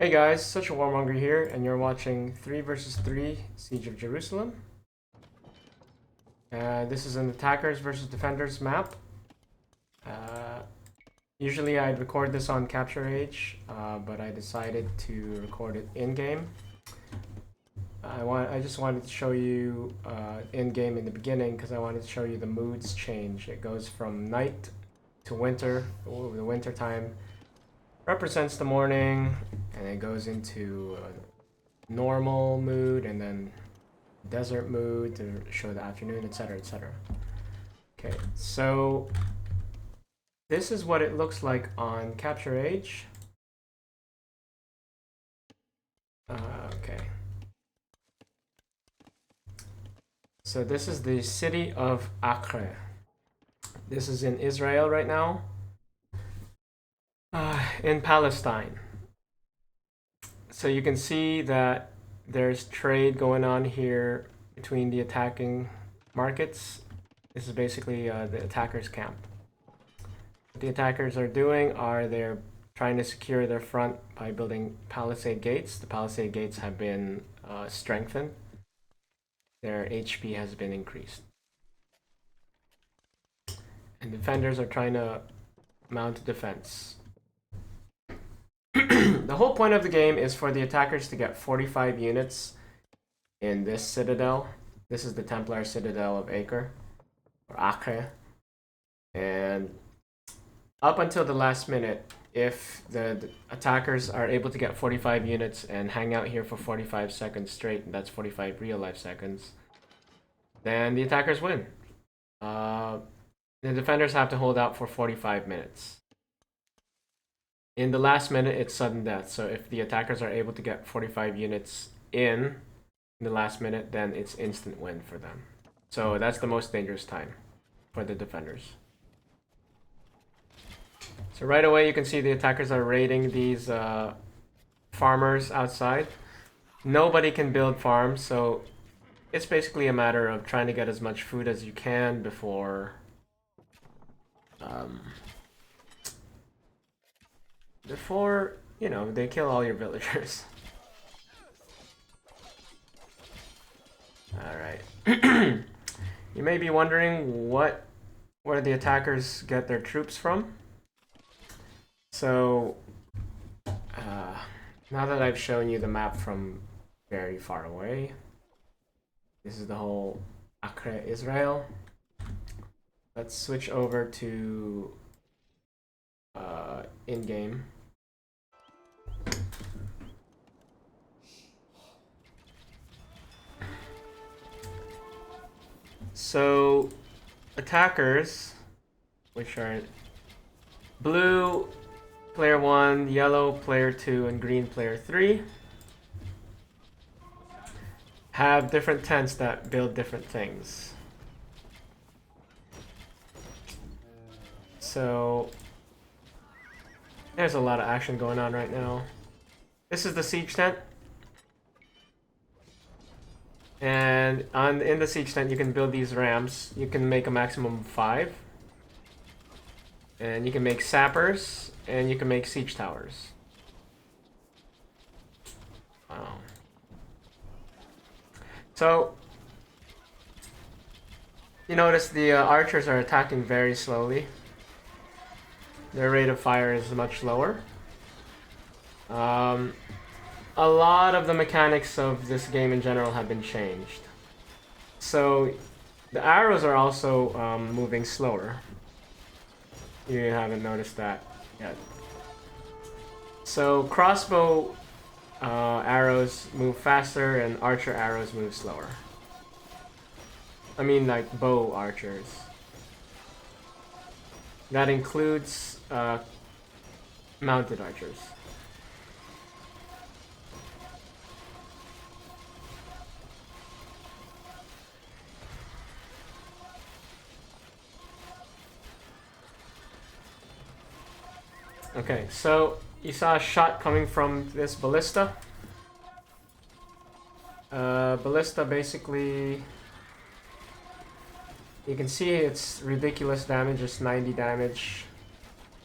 Hey guys, such a warmonger here, and you're watching 3 versus 3 Siege of Jerusalem. This is an attackers versus defenders map. Uh, Usually I'd record this on Capture Age, but I decided to record it in-game. I just wanted to show you in-game in the beginning because I wanted to show you the moods change. It goes from night to winter. The winter time represents the morning, and it goes into normal mood and then desert mood to show the afternoon, etc., etc. Okay, so this is what it looks like on Capture Age. Okay. So this is the city of Acre. This is in Israel right now. In Palestine. So you can see that there's trade going on here between the attacking markets. This is basically the attackers' camp. What the attackers are doing are they're trying to secure their front by building palisade gates. The palisade gates have been strengthened. Their HP has been increased. And defenders are trying to mount a defense. The whole point of the game is for the attackers to get 45 units in this citadel. This is the Templar Citadel of Acre, or Acre. And up until the last minute, if the attackers are able to get 45 units and hang out here for 45 seconds straight, and that's 45 real life seconds, then the attackers win. The defenders have to hold out for 45 minutes. In the last minute, it's sudden death. So if the attackers are able to get 45 units in the last minute, then it's instant win for them. So that's the most dangerous time for the defenders. So right away, you can see the attackers are raiding these farmers outside. Nobody can build farms, so it's basically a matter of trying to get as much food as you can before you know, they kill all your villagers. Alright. You may be wondering where the attackers get their troops from. So, now that I've shown you the map from very far away, this is the whole Acre, Israel. Let's switch over to in-game. So, attackers, which are blue player 1, yellow player 2, and green player 3, have different tents that build different things. So, there's a lot of action going on right now. This is the siege tent. And in the siege tent, you can build these rams. You can make a maximum of 5. And you can make sappers, and you can make siege towers. Wow. So, you notice the archers are attacking very slowly. Their rate of fire is much lower. A lot of the mechanics of this game in general have been changed. So the arrows are also moving slower. You haven't noticed that yet. So crossbow arrows move faster and archer arrows move slower. I mean, like bow archers. That includes mounted archers. Okay, so you saw a shot coming from this ballista. Ballista basically, you can see it's ridiculous damage, just 90 damage.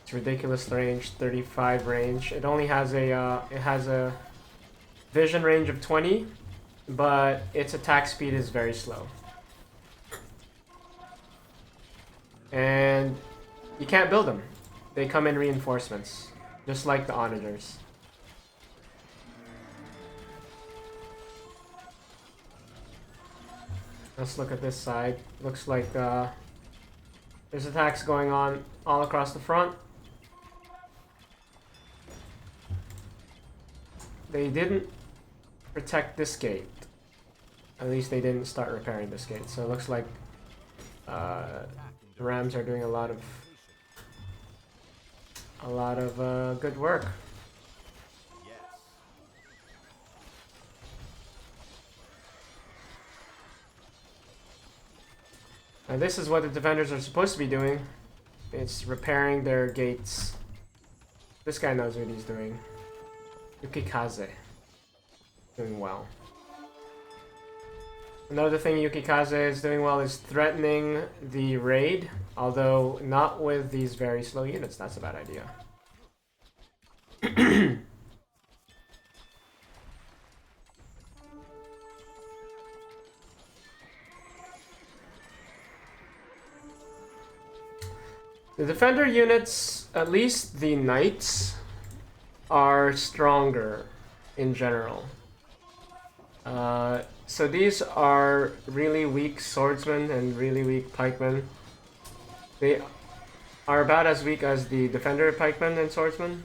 It's ridiculous range, 35 range. It only has a vision range of 20, but its attack speed is very slow. And you can't build them. They come in reinforcements, just like the onagers. Let's look at this side. Looks like there's attacks going on all across the front. They didn't protect this gate. At least they didn't start repairing this gate. So it looks like the Rams are doing a lot of good work. And this is what the defenders are supposed to be doing. It's repairing their gates. This guy knows what he's doing. Yukikaze. Doing well. Another thing Yukikaze is doing well is threatening the raid, although not with these very slow units. That's a bad idea. The defender units, at least the knights, are stronger in general. So these are really weak swordsmen and really weak pikemen. They are about as weak as the defender pikemen and swordsmen,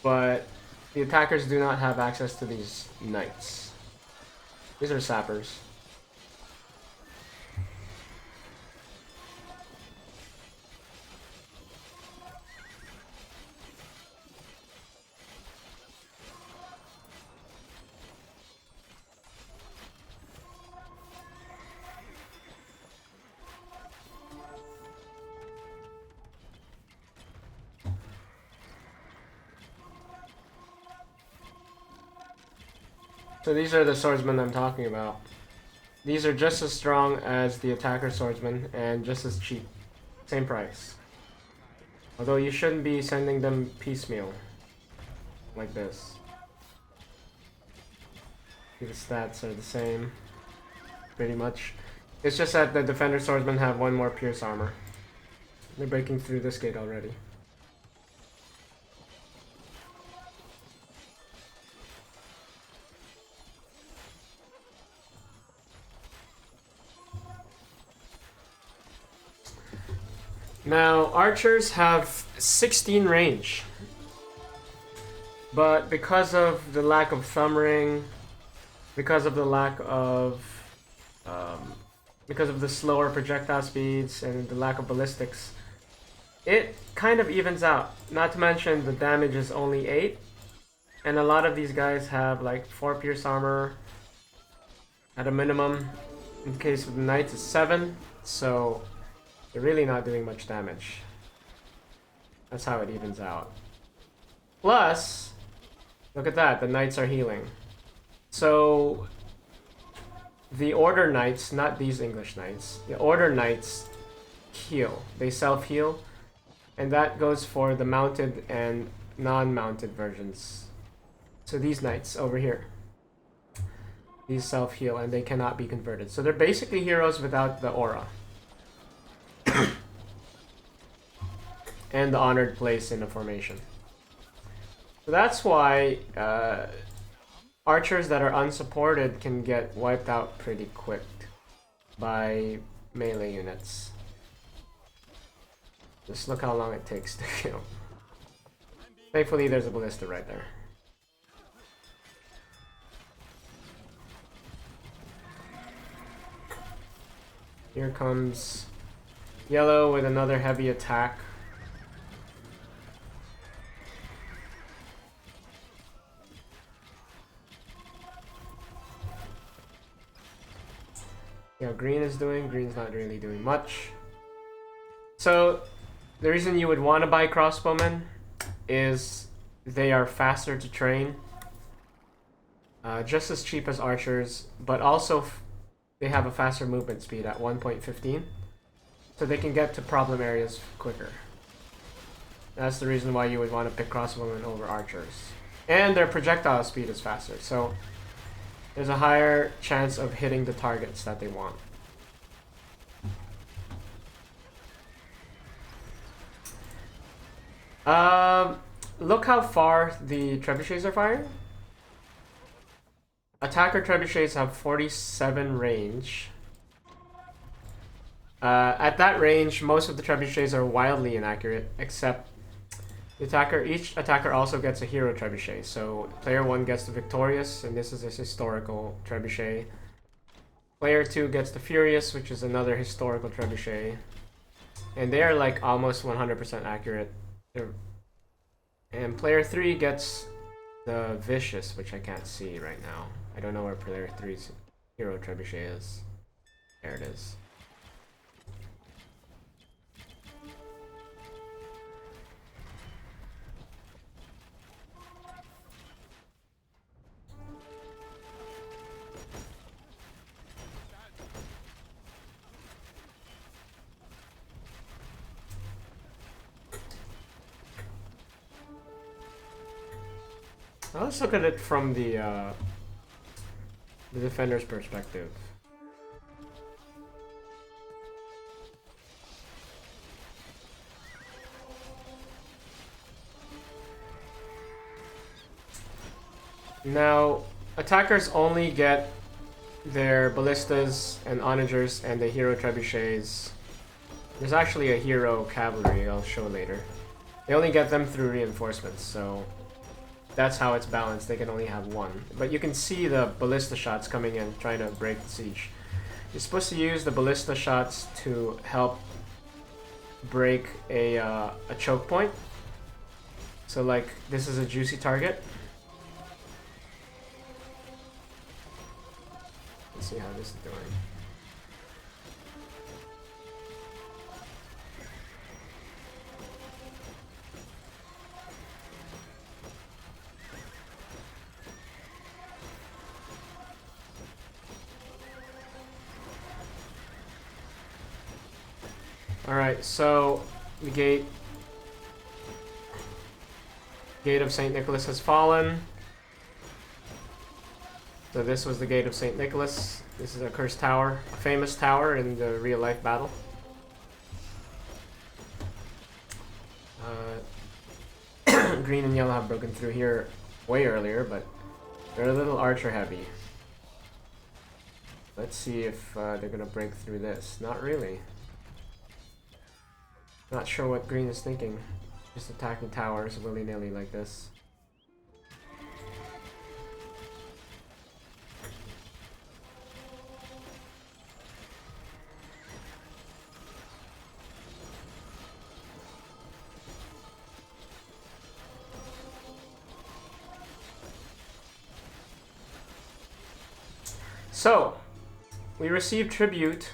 but the attackers do not have access to these knights. These are sappers. So these are the swordsmen I'm talking about. These are just as strong as the attacker swordsmen and just as cheap. Same price. Although you shouldn't be sending them piecemeal. Like this. The stats are the same. Pretty much. It's just that the defender swordsmen have one more pierce armor. They're breaking through this gate already. Now, archers have 16 range, but because of the lack of thumb ring, because of the slower projectile speeds and the lack of ballistics, it kind of evens out. Not to mention the damage is only 8, and a lot of these guys have like 4 pierce armor at a minimum. In case of the knights, it's 7, so they're really not doing much damage. That's how it evens out. Plus, look at that, the knights are healing. So, the order knights, not these English knights, the order knights heal. They self-heal, and that goes for the mounted and non-mounted versions. So these knights over here, these self-heal, and they cannot be converted. So they're basically heroes without the aura. And the honored place in the formation. So that's why archers that are unsupported can get wiped out pretty quick by melee units. Just look how long it takes to kill. Thankfully there's a ballista right there. Here comes yellow with another heavy attack. Yeah, green is doing. Green's not really doing much. So, the reason you would want to buy crossbowmen is they are faster to train. Just as cheap as archers, but also they have a faster movement speed at 1.15. So they can get to problem areas quicker. That's the reason why you would want to pick crossbowmen over archers. And their projectile speed is faster, so there's a higher chance of hitting the targets that they want. Look how far the trebuchets are firing. Attacker trebuchets have 47 range. At that range, most of the trebuchets are wildly inaccurate, except the attacker. Each attacker also gets a hero trebuchet. So player 1 gets the Victorious, and this is a historical trebuchet. Player 2 gets the Furious, which is another historical trebuchet. And they are like almost 100% accurate. And player 3 gets the Vicious, which I can't see right now. I don't know where player 3's hero trebuchet is. There it is. Now let's look at it from the defender's perspective. Now, attackers only get their ballistas and onagers and the hero trebuchets. There's actually a hero cavalry I'll show later. They only get them through reinforcements, so that's how it's balanced. They can only have one. But you can see the ballista shots coming in, trying to break the siege. You're supposed to use the ballista shots to help break a choke point. So like, this is a juicy target. Let's see how this is doing. Alright, so the gate of St. Nicholas has fallen. So this was the gate of St. Nicholas. This is a cursed tower, a famous tower in the real life battle. Green and yellow have broken through here way earlier, but they're a little archer heavy. Let's see if they're gonna break through this. Not really. Not sure what green is thinking. Just attacking towers willy-nilly like this. So, we received tribute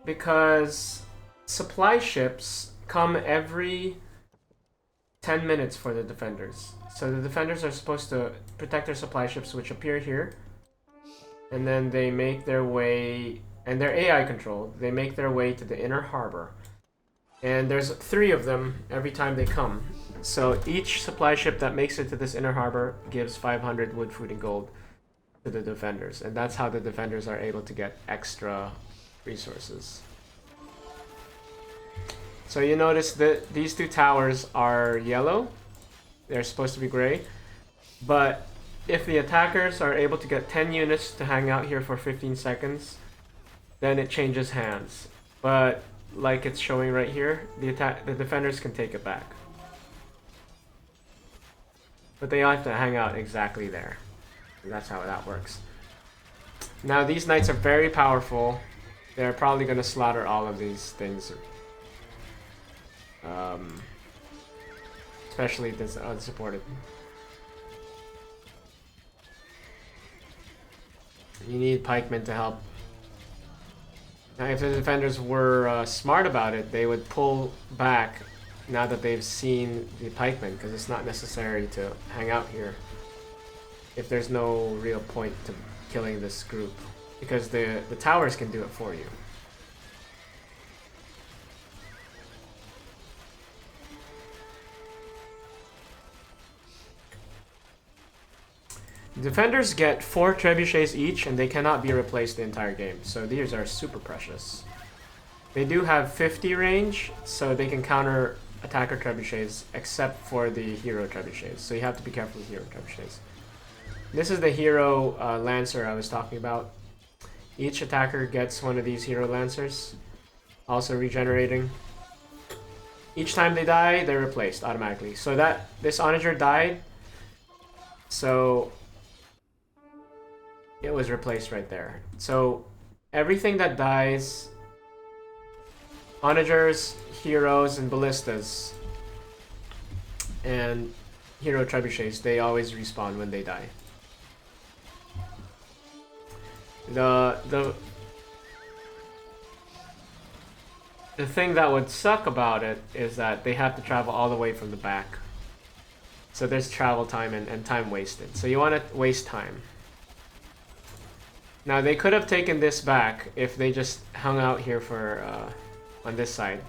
because supply ships come every 10 minutes for the defenders. So the defenders are supposed to protect their supply ships, which appear here. And then they make their way, and they're AI controlled, they make their way to the inner harbor. And there's 3 of them every time they come. So each supply ship that makes it to this inner harbor gives 500 wood, food, and gold to the defenders. And that's how the defenders are able to get extra resources. So you notice that these 2 towers are yellow. They're supposed to be gray. But if the attackers are able to get 10 units to hang out here for 15 seconds, then it changes hands. But like it's showing right here, the defenders can take it back. But they have to hang out exactly there. And that's how that works. Now these knights are very powerful. They're probably going to slaughter all of these things. Especially this unsupported. You need pikemen to help. Now if the defenders were smart about it, they would pull back now that they've seen the pikemen, because it's not necessary to hang out here if there's no real point to killing this group, because the towers can do it for you. Defenders get 4 trebuchets each, and they cannot be replaced the entire game. So these are super precious. They do have 50 range, so they can counter attacker trebuchets, except for the hero trebuchets. So you have to be careful with hero trebuchets. This is the hero lancer I was talking about. Each attacker gets one of these hero lancers, also regenerating. Each time they die, they're replaced automatically. So that this onager died, so it was replaced right there. So everything that dies, onagers, heroes, and ballistas, and hero trebuchets, they always respawn when they die. The thing that would suck about it is that they have to travel all the way from the back. So there's travel time and time wasted. So you want to waste time. Now they could have taken this back if they just hung out here for on this side.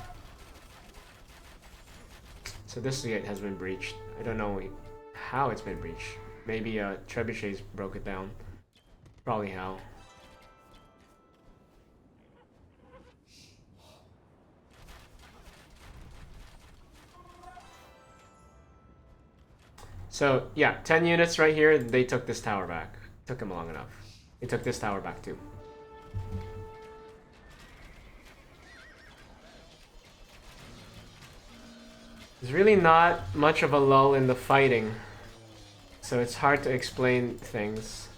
So this gate has been breached. I don't know how it's been breached. Maybe trebuchets broke it down. Probably how. So yeah, 10 units right here, they took this tower back. Took them long enough. They took this tower back too. There's really not much of a lull in the fighting, so it's hard to explain things.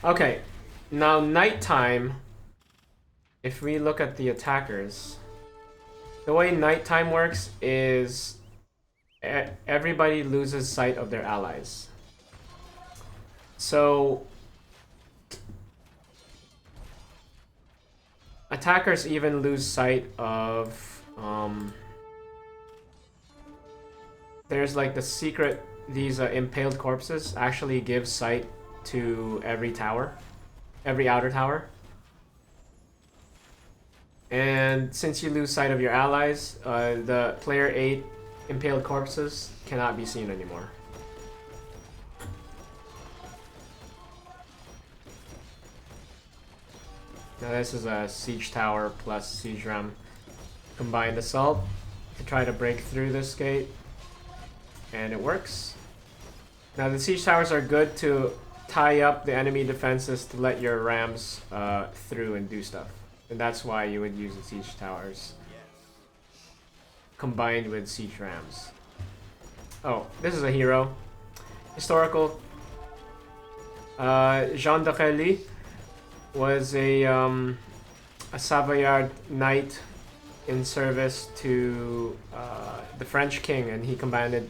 Okay, now nighttime. If we look at the attackers, the way nighttime works is everybody loses sight of their allies. So attackers even lose sight of there's like the secret, these impaled corpses actually give sight to every tower, every outer tower. And since you lose sight of your allies, the player 8 impaled corpses cannot be seen anymore. Now this is a siege tower plus siege ram combined assault to try to break through this gate, and it works. Now the siege towers are good to tie up the enemy defenses to let your rams through and do stuff. And that's why you would use the siege towers combined with siege rams. Oh, this is a hero. Historical. Jean de Rély was a Savoyard knight in service to the French king, and he commanded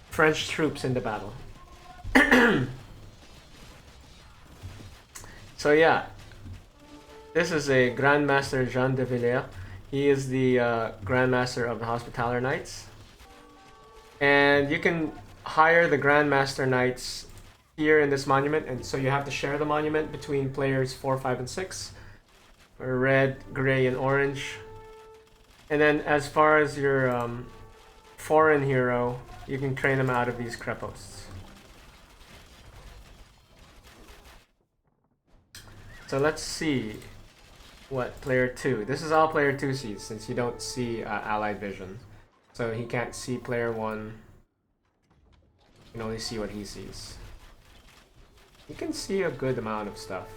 French troops in the battle. So yeah. This is a Grandmaster Jean de Villers. He is the Grandmaster of the Hospitaller Knights. And you can hire the Grandmaster Knights here in this monument. And so you have to share the monument between players 4, 5, and 6. Red, gray, and orange. And then as far as your foreign hero, you can train them out of these creposts. So let's see. What, player 2? This is all player 2 sees, since you don't see allied vision. So he can't see player 1. You can only see what he sees. You can see a good amount of stuff.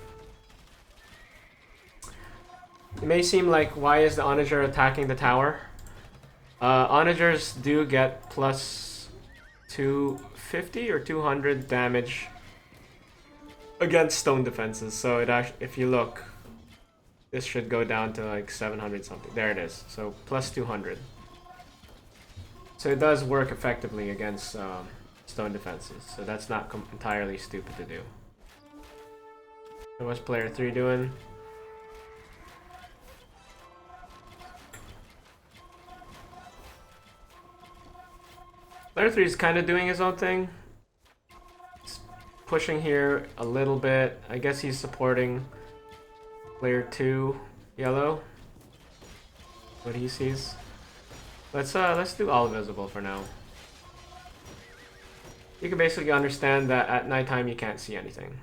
It may seem like, why is the onager attacking the tower? Onagers do get plus 250 or 200 damage against stone defenses. So it actually, if you look, this should go down to like 700 something. There it is. So plus 200. So it does work effectively against stone defenses. So that's not entirely stupid to do. So what's player 3 doing? Player 3 is kind of doing his own thing. He's pushing here a little bit. I guess he's supporting player 2, yellow. What he sees. Let's do all visible for now. You can basically understand that at nighttime you can't see anything.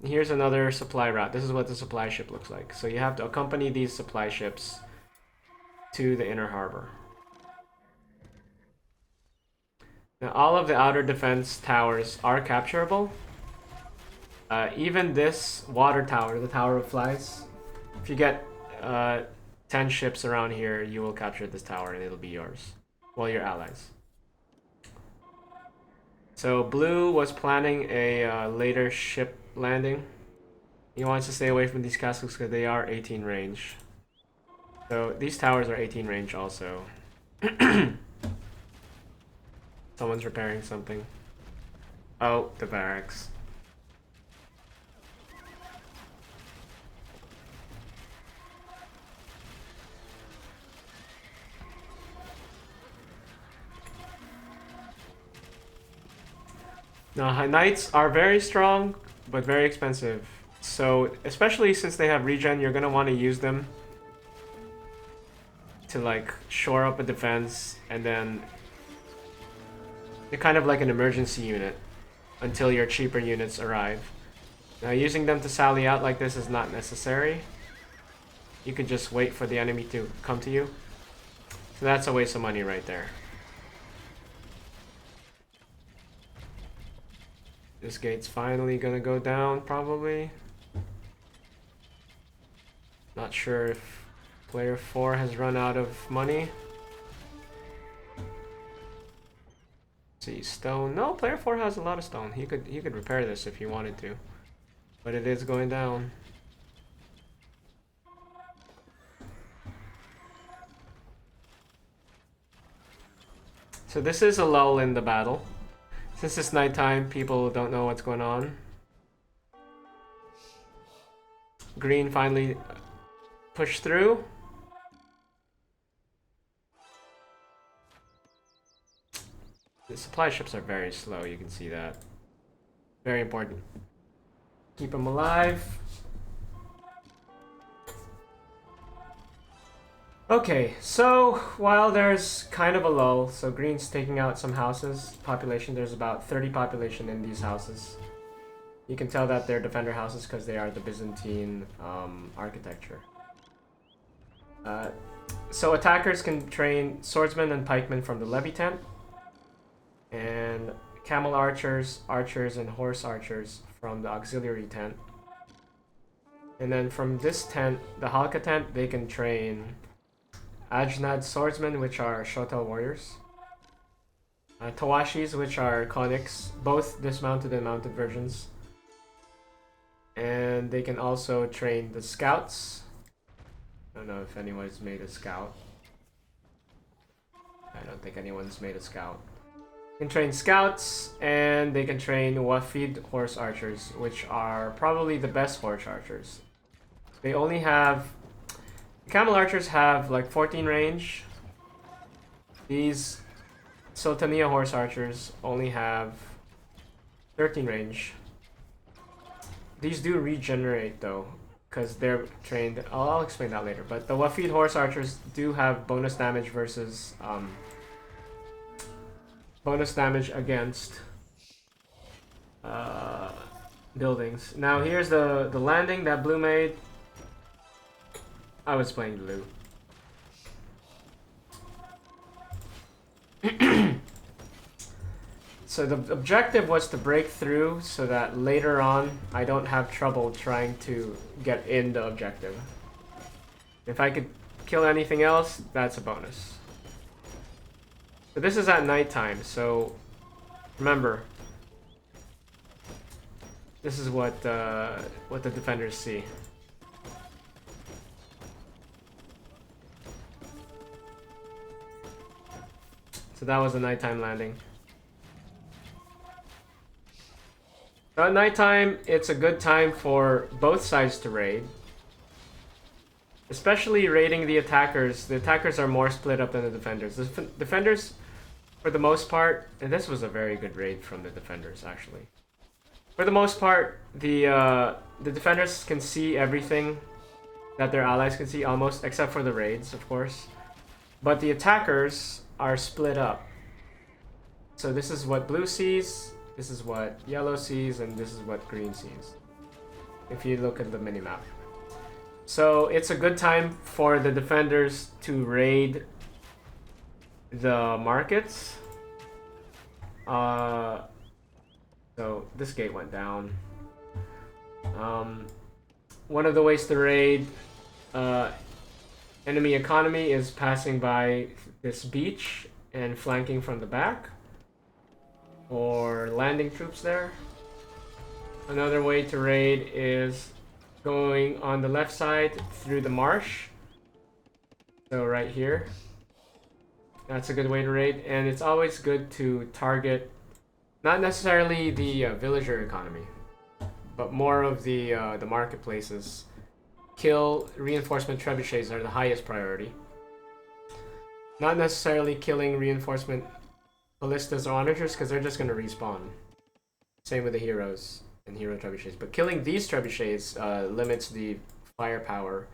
Here's another supply route. This is what the supply ship looks like. So you have to accompany these supply ships to the inner harbor. Now all of the outer defense towers are capturable. Even this water tower, the Tower of Flies, if you get 10 ships around here, you will capture this tower and it'll be yours. Well, your allies. So Blue was planning a later ship landing. He wants to stay away from these castles because they are 18 range. So these towers are 18 range also. Someone's repairing something. Oh, the barracks. Now, knights are very strong, but very expensive. So, especially since they have regen, you're gonna want to use them to like shore up a defense, and then they're kind of like an emergency unit until your cheaper units arrive. Now, using them to sally out like this is not necessary. You can just wait for the enemy to come to you. So that's a waste of money right there. This gate's finally gonna go down, probably. Not sure if player 4 has run out of money. Let's see, stone. No, player 4 has a lot of stone. He could repair this if he wanted to. But it is going down. So this is a lull in the battle. Since it's nighttime, people don't know what's going on. Green finally pushed through. The supply ships are very slow, you can see that. Very important. Keep them alive. Okay, so while there's kind of a lull, so Green's taking out some houses. Population, there's about 30 population in these houses. You can tell that they're defender houses because they are the Byzantine architecture. So attackers can train swordsmen and pikemen from the levy tent, and camel archers, archers, and horse archers from the auxiliary tent. And then from this tent, the Halka tent, they can train Ajnad swordsmen, which are Shotel warriors. Tawashis, which are conics, both dismounted and mounted versions. And they can also train the scouts. I don't know if anyone's made a scout. I don't think anyone's made a scout. They can train scouts, and they can train Wafid horse archers, which are probably the best horse archers. They only have... Camel archers have like 14 range. These Sultania horse archers only have 13 range. These do regenerate though, because they're trained. I'll explain that later. But the Wafid horse archers do have bonus damage versus bonus damage against buildings. Now here's the landing that Blue made. I was playing Blue. So the objective was to break through so that later on I don't have trouble trying to get in the objective. If I could kill anything else, that's a bonus. So this is at nighttime, so remember, this is what the defenders see. So that was a nighttime landing. So at nighttime, it's a good time for both sides to raid. Especially raiding the attackers. The attackers are more split up than the defenders. The defenders, for the most part, and this was a very good raid from the defenders, actually. For the most part, the defenders can see everything that their allies can see, almost, except for the raids, of course. But the attackers are split up. So this is what blue sees, this is what yellow sees, and this is what green sees. If you look at the minimap. So it's a good time for the defenders to raid the markets. So this gate went down. One of the ways to raid enemy economy is passing by this beach and flanking from the back, or landing troops there. Another way to raid is going on the left side through the marsh. So right here. That's a good way to raid, and it's always good to target not necessarily the villager economy, but more of the marketplaces. Kill reinforcement trebuchets are the highest priority. Not necessarily killing reinforcement ballistas or onagers, because they're just going to respawn. Same with the heroes and hero trebuchets. But killing these trebuchets limits the firepower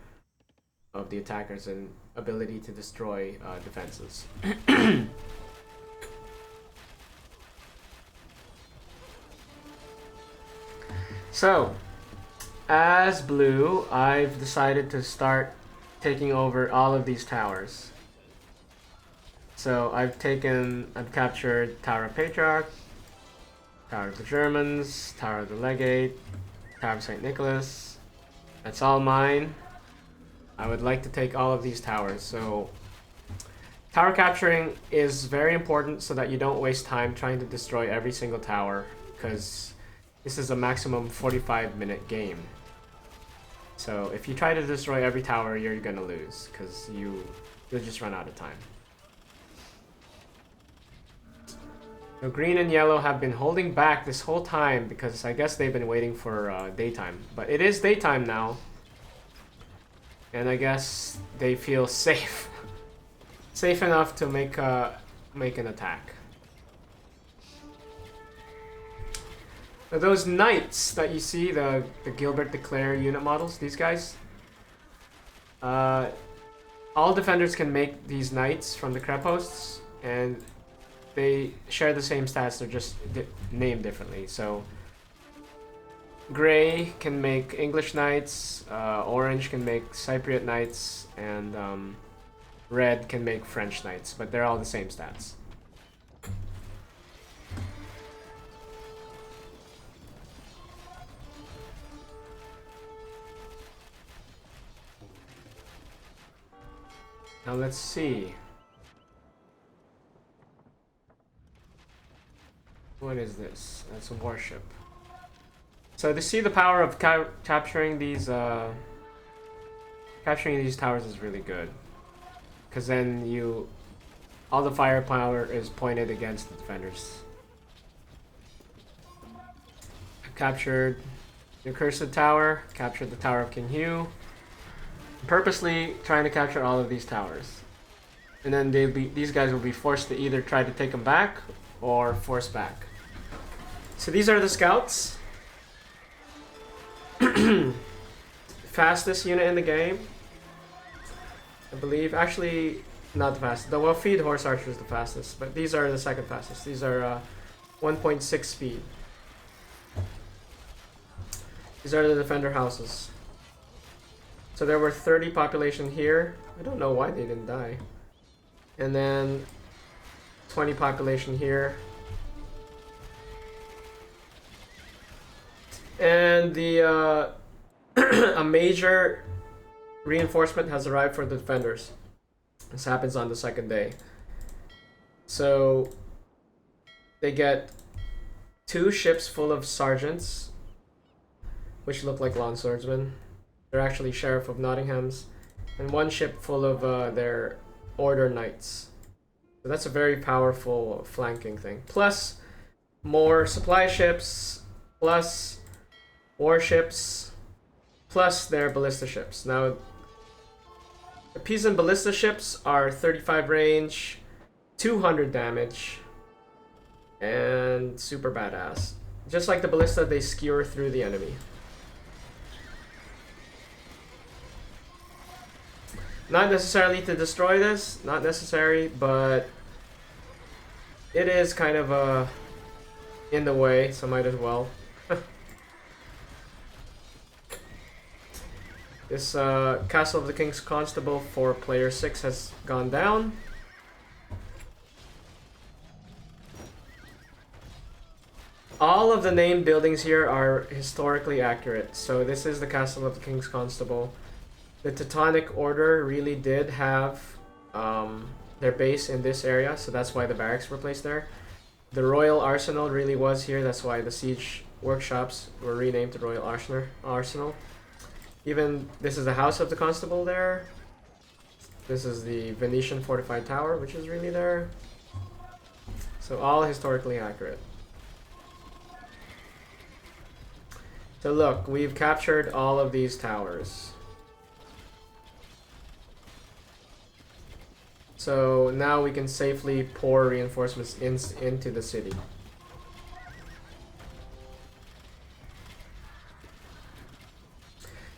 of the attackers and ability to destroy defenses. So, as blue, I've decided to start taking over all of these towers. So I've captured Tower of Patriarch, Tower of the Germans, Tower of the Legate, Tower of St. Nicholas. That's all mine. I would like to take all of these towers. So tower capturing is very important so that you don't waste time trying to destroy every single tower, because this is a maximum 45-minute game. So if you try to destroy every tower, you're gonna lose, because you'll just run out of time. So green and yellow have been holding back this whole time because I guess they've been waiting for daytime. But it is daytime now. And I guess they feel safe. Safe enough to make an attack. Now those knights that you see, the Gilbert Declare unit models, these guys, all defenders can make these knights from the creposts, and they share the same stats, they're just named differently. So gray can make English knights, orange can make Cypriot knights, and red can make French knights, but they're all the same stats. Now let's see. What is this? That's a warship. So to see the power of capturing these towers is really good, because then all the firepower is pointed against the defenders. I captured the Cursed Tower, captured the Tower of King Hugh. I'm purposely trying to capture all of these towers, and then these guys will be forced to either try to take them back or force back. So these are the scouts. Fastest unit in the game, I believe. Actually, not the fastest. The well-feed horse archer is the fastest, but these are the second fastest. These are 1.6 speed. These are the defender houses. So there were 30 population here. I don't know why they didn't die. And then 20 population here. And the a major reinforcement has arrived for the defenders. This happens on the second day. So they get 2 ships full of sergeants, which look like lawn swordsmen. They're actually Sheriff of Nottingham's, and 1 ship full of their Order Knights. So that's a very powerful flanking thing. Plus more supply ships, plus warships, plus their ballista ships. Now, the Pisan ballista ships are 35 range, 200 damage, and super badass. Just like the ballista, they skewer through the enemy. Not necessarily to destroy this, not necessary, but it is kind of in the way, so might as well. This Castle of the King's Constable for player 6 has gone down. All of the named buildings here are historically accurate. So this is the Castle of the King's Constable. The Teutonic Order really did have their base in this area, so that's why the barracks were placed there. The Royal Arsenal really was here, that's why the siege workshops were renamed to Royal Arsenal. Even this is the House of the Constable there. This is the Venetian fortified tower, which is really there. So all historically accurate. So look, we've captured all of these towers. So now we can safely pour reinforcements into the city.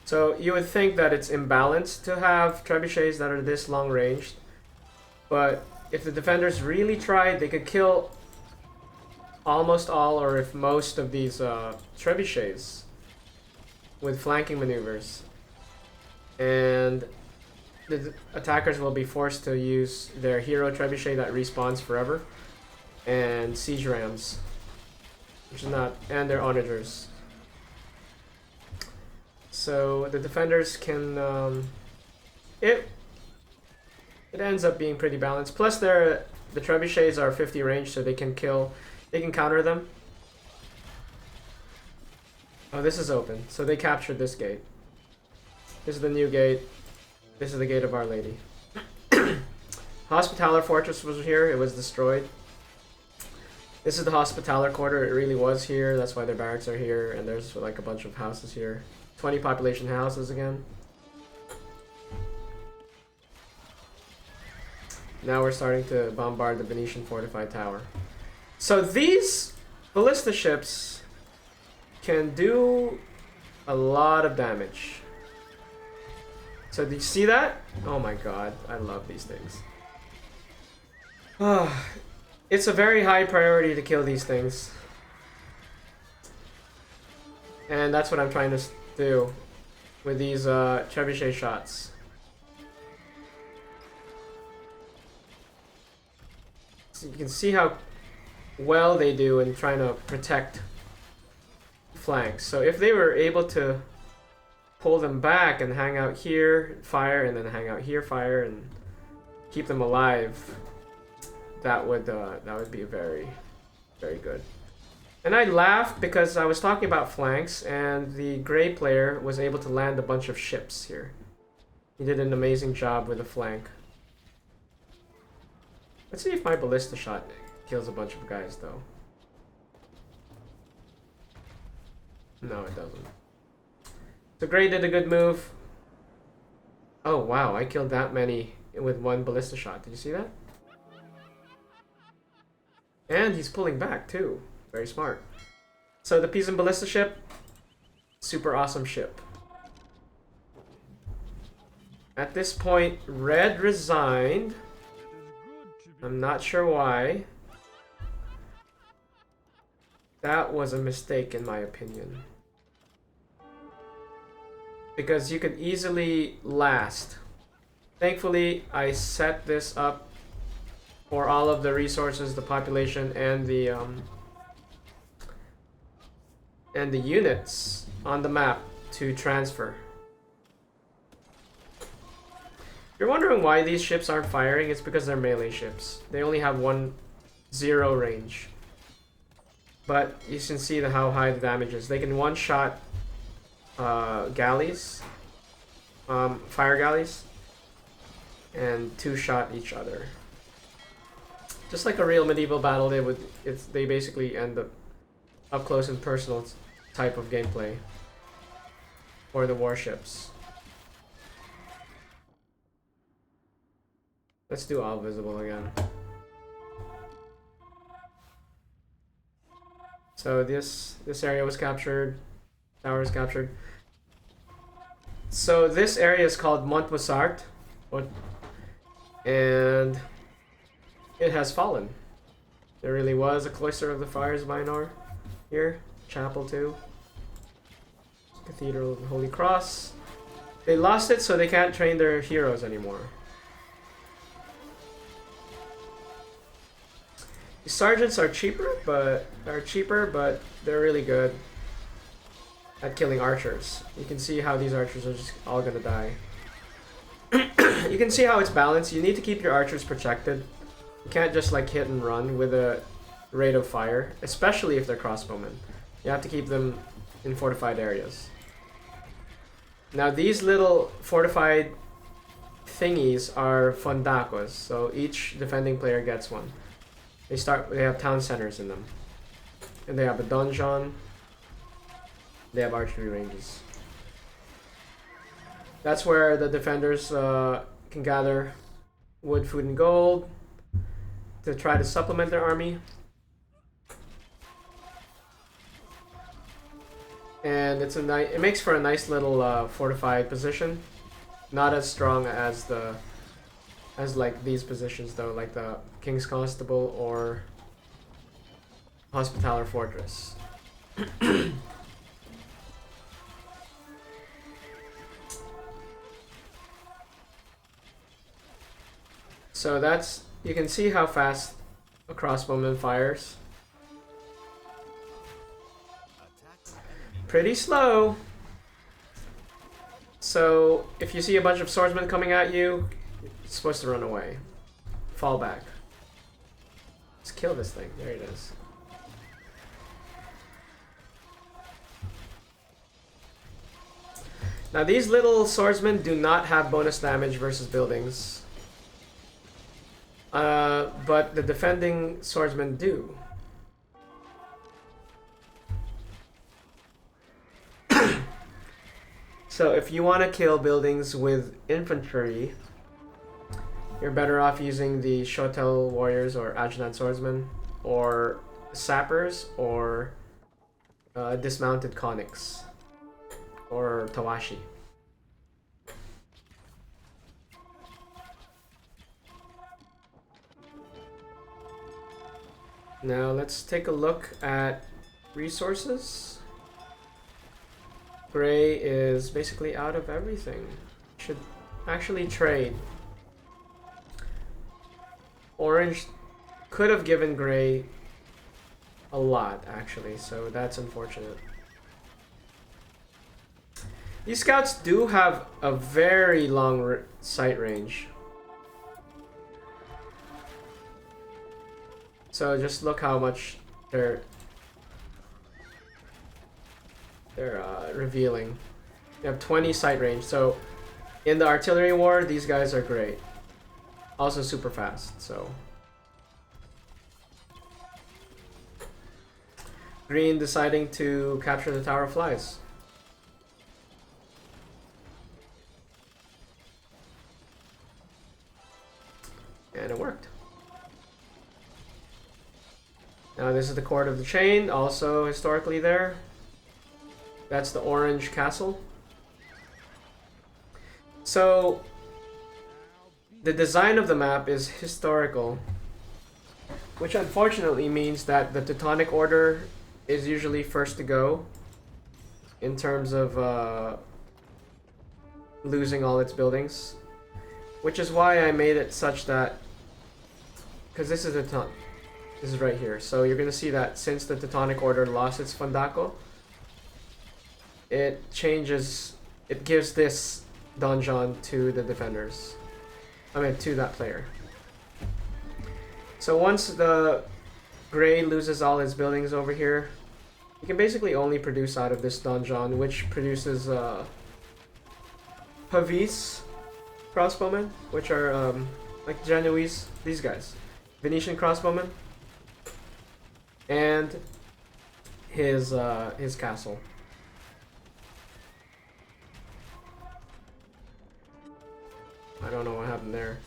So you would think that it's imbalanced to have trebuchets that are this long ranged, but if the defenders really tried, they could kill almost all, or if most of these trebuchets with flanking maneuvers, and the attackers will be forced to use their hero trebuchet that respawns forever, and siege rams, which is not, and their onagers. So the defenders can it ends up being pretty balanced. Plus the trebuchets are 50 range, so they can counter them. Oh, this is open. So they captured this gate. This is the new gate. This is the Gate of Our Lady. Hospitaller Fortress was here. It was destroyed. This is the Hospitaller Quarter. It really was here. That's why their barracks are here. And there's like a bunch of houses here. 20 population houses again. Now we're starting to bombard the Venetian fortified tower. So these ballista ships can do a lot of damage. So do you see that? Oh my god, I love these things. It's a very high priority to kill these things. And that's what I'm trying to do with these trebuchet shots. So you can see how well they do in trying to protect flanks. So if they were able to pull them back and hang out here, fire, and then hang out here, fire, and keep them alive, that would be very, very good. And I laughed because I was talking about flanks, and the gray player was able to land a bunch of ships here. He did an amazing job with the flank. Let's see if my ballista shot kills a bunch of guys, though. No, it doesn't. So gray did a good move. Oh wow, I killed that many with one ballista shot. Did you see that? And he's pulling back too. Very smart. So the Pisan ballista ship, super awesome ship. At this point, red resigned. I'm not sure why. That was a mistake in my opinion. Because you could easily last. Thankfully, I set this up for all of the resources, the population, and the units on the map to transfer. If you're wondering why these ships aren't firing, it's because they're melee ships. They only have 1-0 range. But you can see how high the damage is. They can one-shot galleys, fire galleys, and two-shot each other. Just like a real medieval battle, they basically end up close and personal type of gameplay for the warships. Let's do all visible again. So this area was captured. Tower is captured. So this area is called Montmoussart. And it has fallen. There really was a Cloister of the Fires Minor here. Chapel too. Cathedral of the Holy Cross. They lost it, so they can't train their heroes anymore. The sergeants are cheaper, but they're really good at killing archers. You can see how these archers are just all gonna die. You can see how it's balanced. You need to keep your archers protected. You can't just like hit and run with a rate of fire, especially if they're crossbowmen. You have to keep them in fortified areas. Now these little fortified thingies are fondacos, so each defending player gets one. They have town centers in them. And they have a donjon. They have archery ranges. That's where the defenders can gather wood, food, and gold to try to supplement their army. And it makes for a nice little fortified position. Not as strong as like these positions though, like the King's Constable or Hospitaller Fortress. So that's, you can see how fast a crossbowman fires. Pretty slow. So if you see a bunch of swordsmen coming at you, you're supposed to run away. Fall back. Let's kill this thing. There it is. Now these little swordsmen do not have bonus damage versus buildings. But the defending swordsmen do. So if you want to kill buildings with infantry, you're better off using the Shotel warriors or adjutant swordsmen, or sappers, or dismounted conics, or tawashi. Now let's take a look at resources. Gray is basically out of everything. Should actually trade. Orange could have given Gray a lot, actually, so that's unfortunate. These scouts do have a very long sight range. So just look how much they're revealing. You have 20 sight range. So in the artillery war, these guys are great. Also super fast. So Green deciding to capture the Tower of Flies. And it worked. Now this is the Court of the Chain, also historically there. That's the orange castle. So the design of the map is historical, which unfortunately means that the Teutonic Order is usually first to go in terms of losing all its buildings, which is why I made it such that, because this is this is right here, so you're gonna see that since the Teutonic Order lost its Fondaco, it gives this donjon to the defenders. I mean, to that player. So once the Gray loses all his buildings over here, you can basically only produce out of this donjon, which produces Pavis crossbowmen, which are like Genoese, these guys, Venetian crossbowmen, and his castle. I don't know what happened there.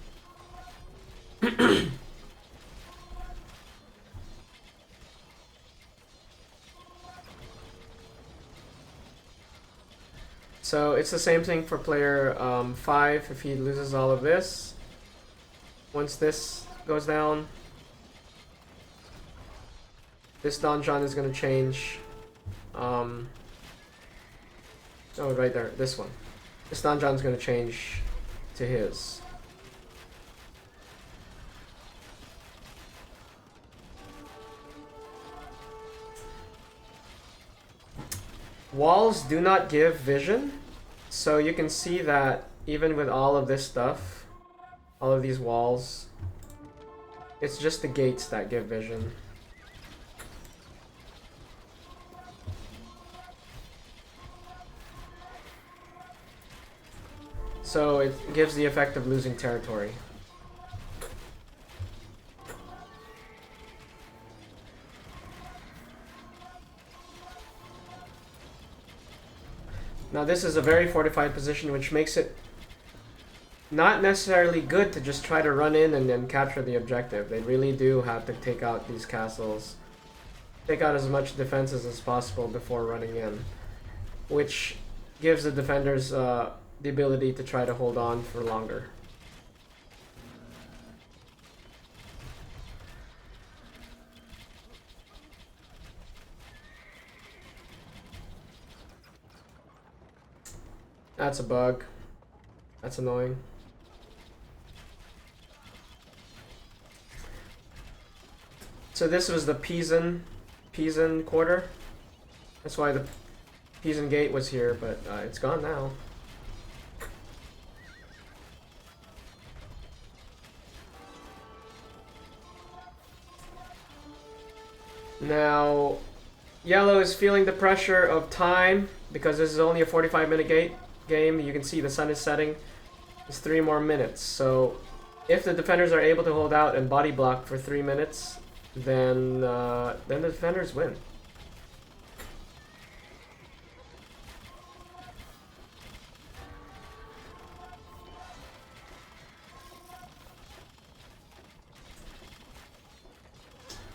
So it's the same thing for player 5 if he loses all of this. Once this goes down, this donjon is going to change. Oh, right there, this one. This donjon is going to change to his. Walls do not give vision, so you can see that even with all of this stuff, all of these walls, it's just the gates that give vision. So it gives the effect of losing territory. Now this is a very fortified position, which makes it not necessarily good to just try to run in and then capture the objective. They really do have to take out these castles, take out as much defenses as possible before running in, which gives the defenders the ability to try to hold on for longer. That's a bug. That's annoying. So this was the Pisan quarter. That's why the Pisan gate was here, but it's gone now. Now, yellow is feeling the pressure of time because this is only a 45-minute game. You can see the sun is setting. It's 3 more minutes. So if the defenders are able to hold out and body block for 3 minutes, then the defenders win.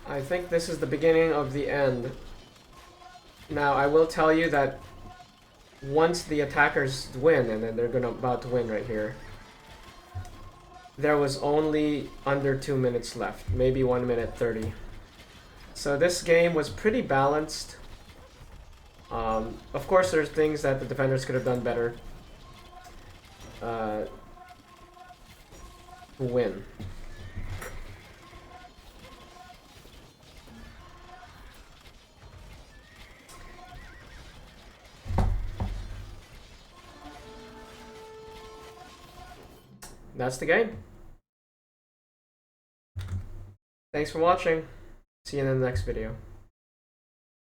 I think this is the beginning of the end. Now, I will tell you that once the attackers win, and then they're about to win right here, there was only under 2 minutes left, maybe 1 minute 30. So this game was pretty balanced. Of course, there's things that the defenders could have done better to win. That's the game. Thanks for watching. See you in the next video.